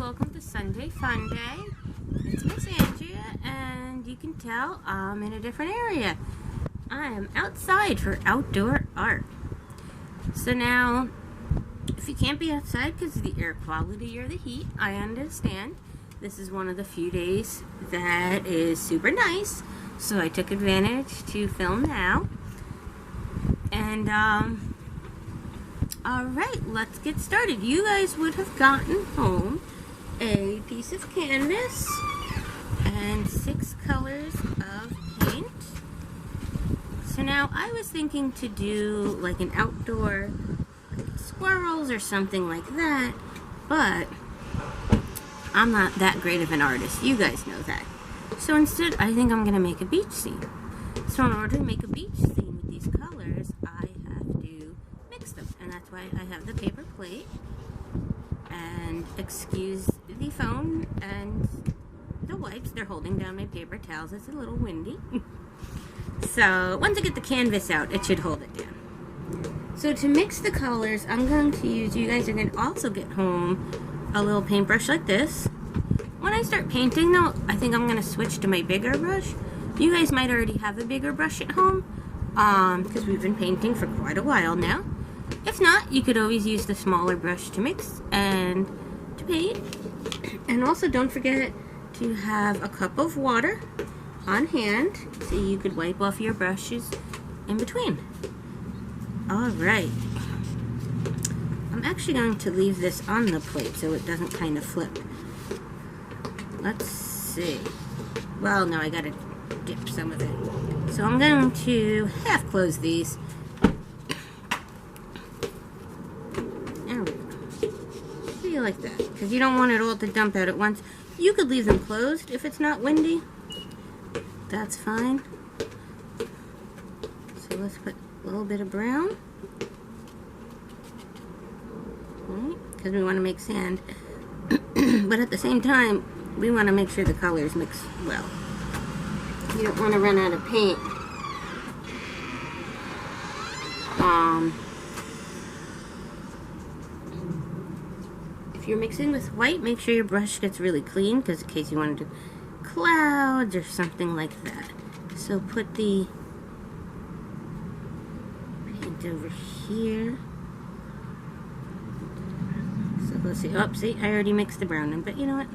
welcome to Sunday Fun Day. It's Miss Andrea, and you can tell I'm in a different area. I am outside for outdoor art. So now, if you can't be outside because of the air quality or the heat, I understand. This is one of the few days that is super nice, so I took advantage to film now. And, alright, let's get started. You guys would have gotten home a piece of canvas and 6 colors of paint. So now I was thinking to do like an outdoor squirrels or something like that, but I'm not that great of an artist. You guys know that. So instead, I think I'm going to make a beach scene. So in order to make a beach scene with these colors, I have to mix them. And that's why I have the paper plate. And excuse the phone and the wipes. They're holding down my paper towels. It's a little windy. So once I get the canvas out, it should hold it down. So to mix the colors, I'm going to use, you guys are going to also get home a little paintbrush like this. When I start painting though, I think I'm going to switch to my bigger brush. You guys might already have a bigger brush at home, because we've been painting for quite a while now. If not, you could always use the smaller brush to mix and to paint. And also don't forget to have a cup of water on hand so you could wipe off your brushes in between. Alright. I'm actually going to leave this on the plate so it doesn't kind of flip. Let's see. Well, no, I gotta dip some of it. So I'm going to half close these. There we go. See, like that. Because you don't want it all to dump out at once. You could leave them closed if it's not windy. That's fine. So let's put a little bit of brown. Because we want to make sand. But at the same time, we want to make sure the colors mix well. You don't want to run out of paint. If you're mixing with white, make sure your brush gets really clean, because in case you want to do clouds or something like that. So put the paint over here. So let's see. Oh, see, I already mixed the brown in, but you know what?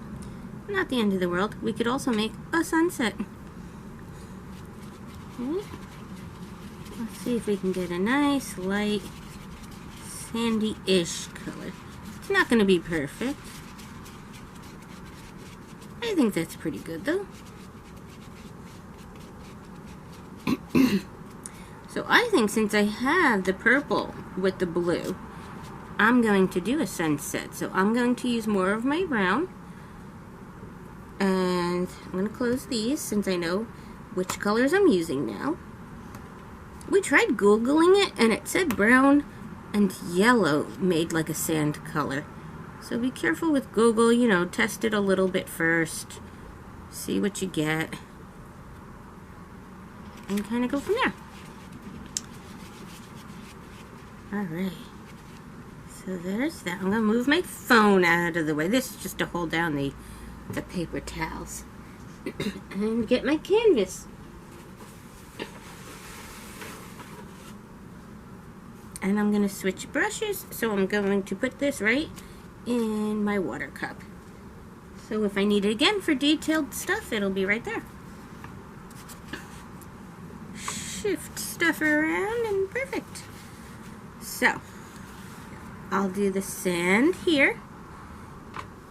Not the end of the world. We could also make a sunset. Okay. Let's see if we can get a nice, light, sandy-ish color. It's not going to be perfect. I think that's pretty good, though. So I think since I have the purple with the blue, I'm going to do a sunset. So I'm going to use more of my brown. And I'm going to close these since I know which colors I'm using now. We tried Googling it and it said brown and yellow made like a sand color. So be careful with Google, you know, test it a little bit first. See what you get. And kind of go from there. Alright. So there's that. I'm going to move my phone out of the way. This is just to hold down the paper towels. And get my canvas. And I'm going to switch brushes. So I'm going to put this right in my water cup. So if I need it again for detailed stuff, it'll be right there. Shift stuff around and perfect. So I'll do the sand here.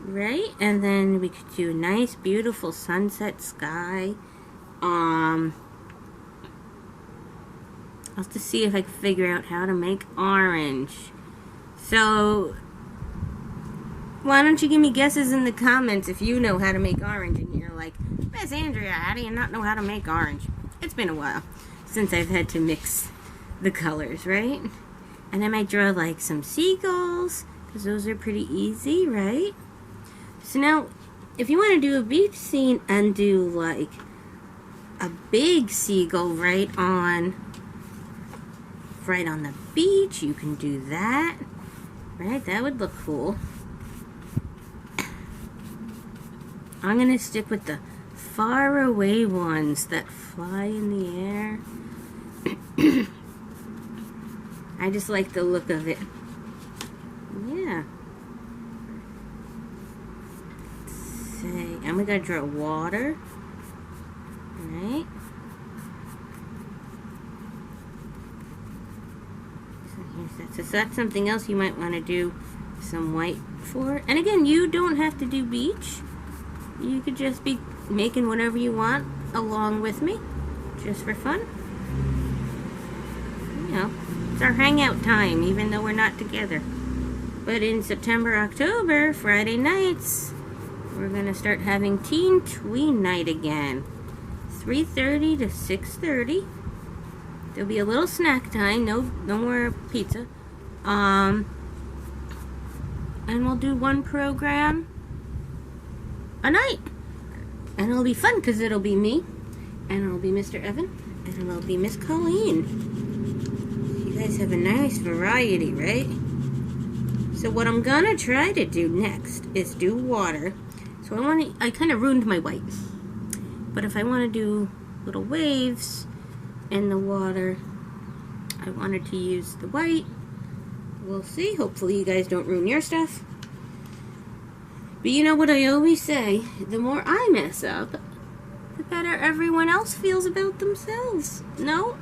Right, and then we could do a nice, beautiful sunset sky. I'll have to see if I can figure out how to make orange. So, why don't you give me guesses in the comments if you know how to make orange and you're like, Miss Andrea, how do you not know how to make orange? It's been a while since I've had to mix the colors, right? And I might draw like some seagulls, because those are pretty easy, right? So now, if you want to do a beach scene and do like a big seagull right on the beach, you can do that. Right, that would look cool. I'm gonna stick with the far away ones that fly in the air. I just like the look of it. Yeah. Let's see. And we gotta draw water. Alright. So here's that. So that's something else you might want to do some white for. And again, you don't have to do beach. You could just be making whatever you want along with me, just for fun. You know, it's our hangout time, even though we're not together. But in September, October, Friday nights, we're gonna start having teen tween night again. 3:30 to 6:30. There'll be a little snack time. No more pizza. And we'll do one program a night. And it'll be fun because it'll be me, and it'll be Mr. Evan, and it'll be Miss Colleen. You guys have a nice variety, right? So what I'm gonna try to do next is do water. So I kind of ruined my white. But if I want to do little waves in the water, I wanted to use the white. We'll see. Hopefully you guys don't ruin your stuff. But you know what I always say, the more I mess up, the better everyone else feels about themselves. No?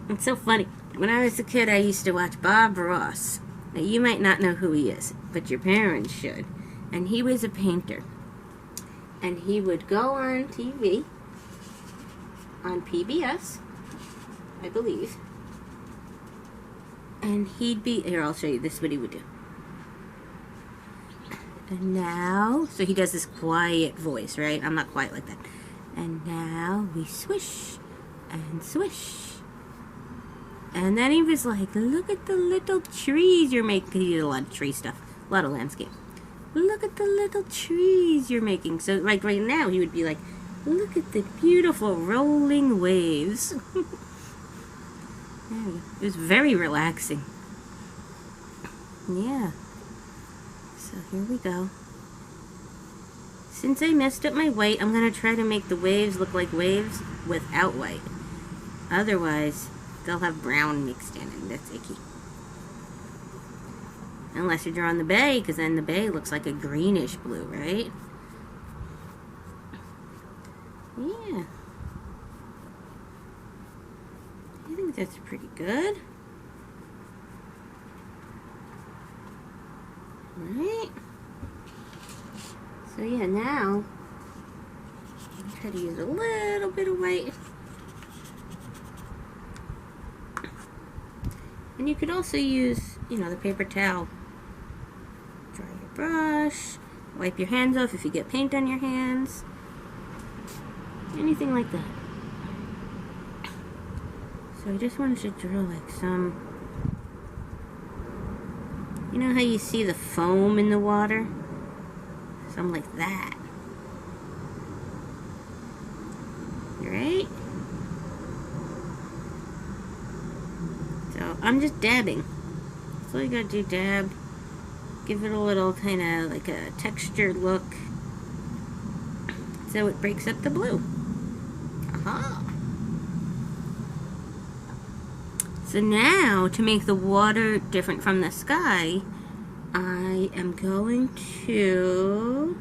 It's so funny. When I was a kid, I used to watch Bob Ross. Now, you might not know who he is, but your parents should. And he was a painter. And he would go on TV, on PBS, I believe. And he'd be, here, I'll show you, this is what he would do. And now, so he does this quiet voice, right? I'm not quiet like that. And now we swish and swish. And then he was like, look at the little trees you're making. He did a lot of tree stuff, a lot of landscape. Look at the little trees you're making. So like right now, he would be like, look at the beautiful rolling waves. It was very relaxing. Yeah. So here we go. Since I messed up my white, I'm going to try to make the waves look like waves without white. Otherwise, they'll have brown mixed in and that's icky. Unless you're drawing the bay, because then the bay looks like a greenish blue, right? Yeah. I think that's pretty good. Right? So yeah, now I'm try to use a little bit of white. And you could also use, you know, the paper towel. Dry your brush, wipe your hands off if you get paint on your hands. Anything like that. So I just wanted to draw like some, you know how you see the foam in the water? Something like that. Right? So I'm just dabbing. So you gotta do, dab. Give it a little kind of like a textured look. So it breaks up the blue. Aha! So now, to make the water different from the sky, I am going to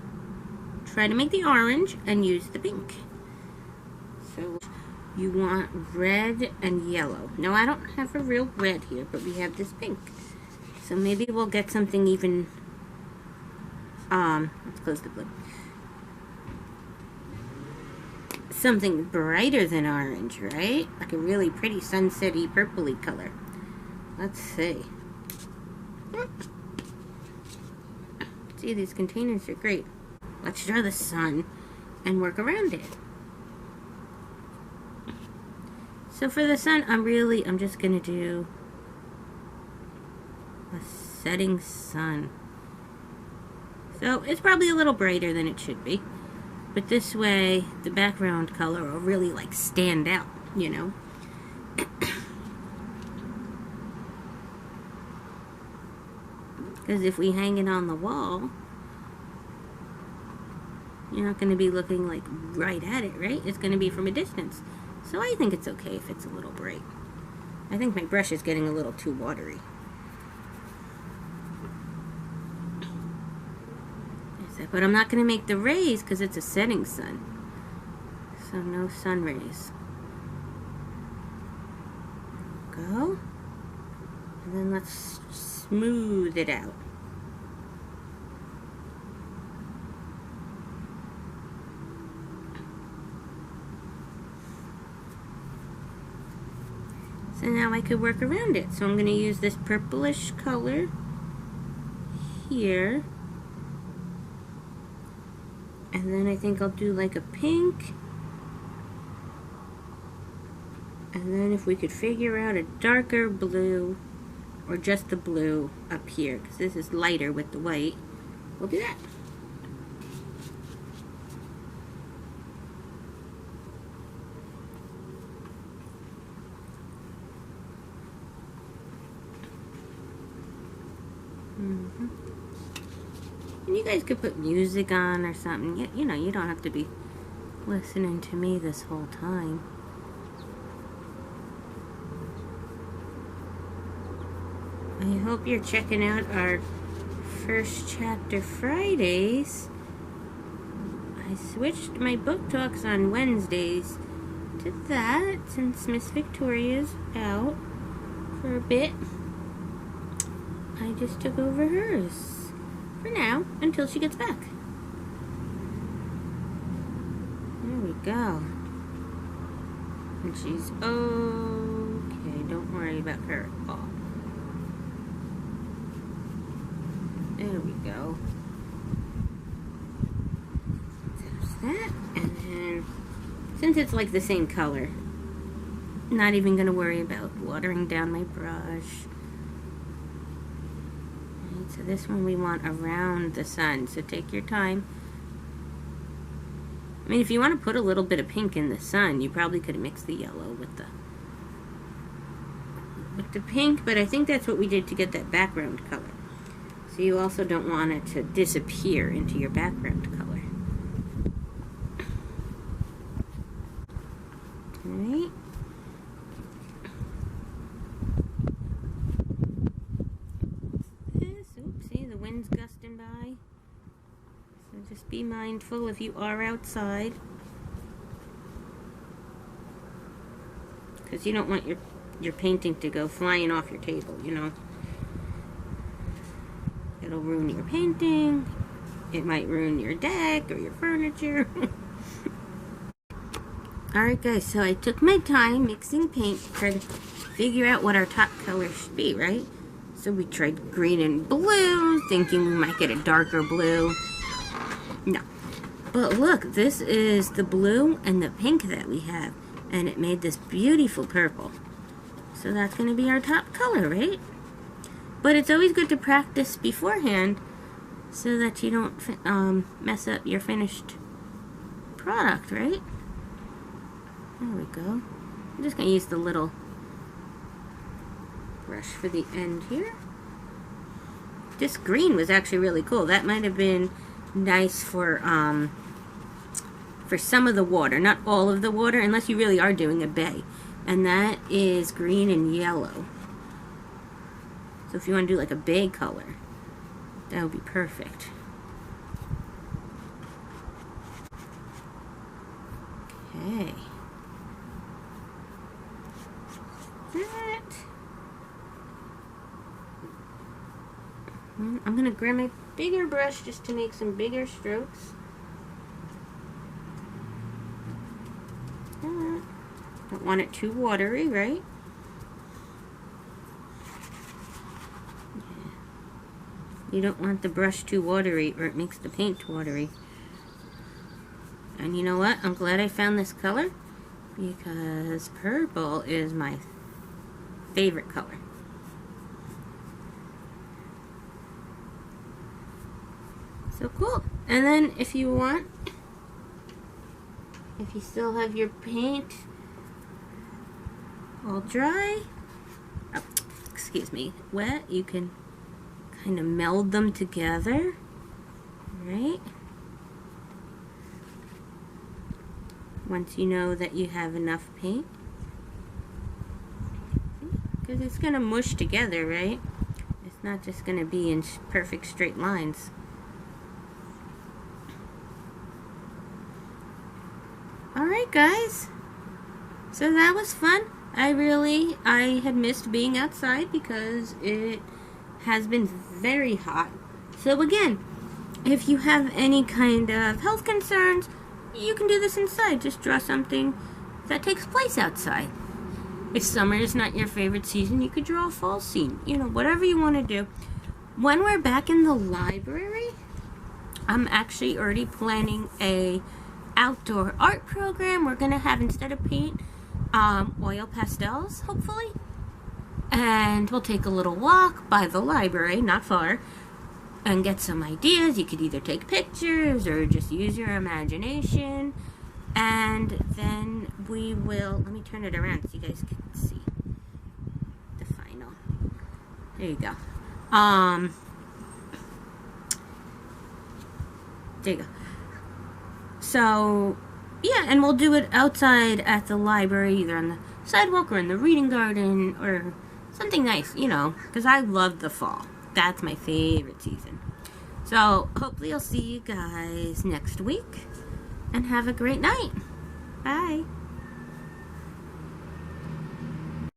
try to make the orange and use the pink. So you want red and yellow. No, I don't have a real red here, but we have this pink. So maybe we'll get something even, let's close the blue. Something brighter than orange, right? Like a really pretty sunset-y, purpley color. Let's see. See, these containers are great. Let's draw the sun and work around it. So for the sun, I'm just gonna do a setting sun. So it's probably a little brighter than it should be. But this way, the background color will really like stand out, you know. Because if we hang it on the wall, you're not going to be looking like right at it, right? It's going to be from a distance. So I think it's okay if it's a little bright. I think my brush is getting a little too watery. But I'm not going to make the rays because it's a setting sun. So no sun rays. Go. And then let's smooth it out. So now I could work around it. So I'm going to use this purplish color here. And then I think I'll do like a pink. And then if we could figure out a darker blue, or just the blue up here, because this is lighter with the white, we'll do that. And you guys could put music on or something. You know, you don't have to be listening to me this whole time. I hope you're checking out our First Chapter Fridays. I switched my book talks on Wednesdays to that since Miss Victoria's out for a bit. I just took over hers. For now, until she gets back. There we go. And she's okay. Don't worry about her at all. There we go. There's that. And then, since it's like the same color, not even going to worry about watering down my brush. So this one we want around the sun, so take your time. I mean, if you want to put a little bit of pink in the sun, you probably could mix the yellow with the pink, but I think that's what we did to get that background color. So you also don't want it to disappear into your background color. Alright. Wind's gusting by, so just be mindful if you are outside, because you don't want your painting to go flying off your table, you know. It'll ruin your painting, it might ruin your deck or your furniture. Alright guys, so I took my time mixing paint to try to figure out what our top color should be, right? So we tried green and blue, thinking we might get a darker blue. No. But look, this is the blue and the pink that we have. And it made this beautiful purple. So that's going to be our top color, right? But it's always good to practice beforehand so that you don't mess up your finished product, right? There we go. I'm just going to use the little brush for the end here. This green was actually really cool. That might have been nice for some of the water, not all of the water, unless you really are doing a bay. And that is green and yellow. So if you want to do like a bay color, that would be perfect. Okay. I'm going to grab my bigger brush just to make some bigger strokes. Don't want it too watery, right? Yeah. You don't want the brush too watery or it makes the paint watery. And you know what? I'm glad I found this color because purple is my favorite color. So cool. And then if you want, if you still have your paint all dry, oh, excuse me, wet, you can kind of meld them together, right? Once you know that you have enough paint, because it's going to mush together, right? It's not just going to be in perfect straight lines. Alright guys, so that was fun. I had missed being outside because it has been very hot. So again, if you have any kind of health concerns, you can do this inside. Just draw something that takes place outside. If summer is not your favorite season, you could draw a fall scene. You know, whatever you want to do. When we're back in the library, I'm actually already planning a outdoor art program. We're gonna have, instead of paint, oil pastels, hopefully. And we'll take a little walk by the library, not far, and get some ideas. You could either take pictures or just use your imagination. And then we will, let me turn it around so you guys can see the final. There you go. There you go. So, yeah, and we'll do it outside at the library, either on the sidewalk or in the reading garden or something nice, you know, because I love the fall. That's my favorite season. So, hopefully I'll see you guys next week, and have a great night. Bye.